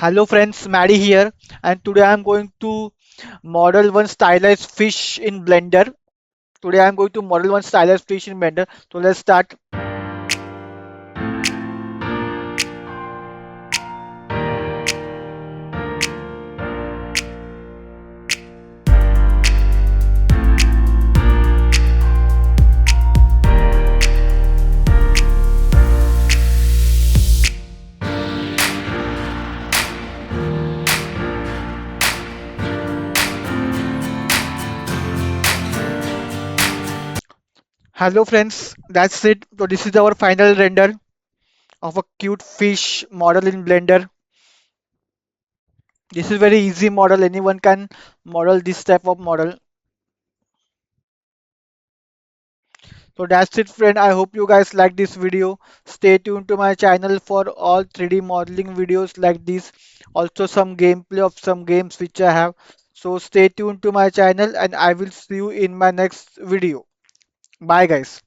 Hello friends, Maddie here, and today I'm going to model one stylized fish in Blender. Today I'm going to model one stylized fish in Blender. So let's start. Hello friends, that's it. So this is our final render of a cute fish model in Blender. This is very easy model. Anyone can model this type of model. So that's it friend. I hope you guys like this video. Stay tuned to my channel for all 3D modeling videos like this. Also some gameplay of some games which I have. So stay tuned to my channel and I will see you in my next video. Bye guys.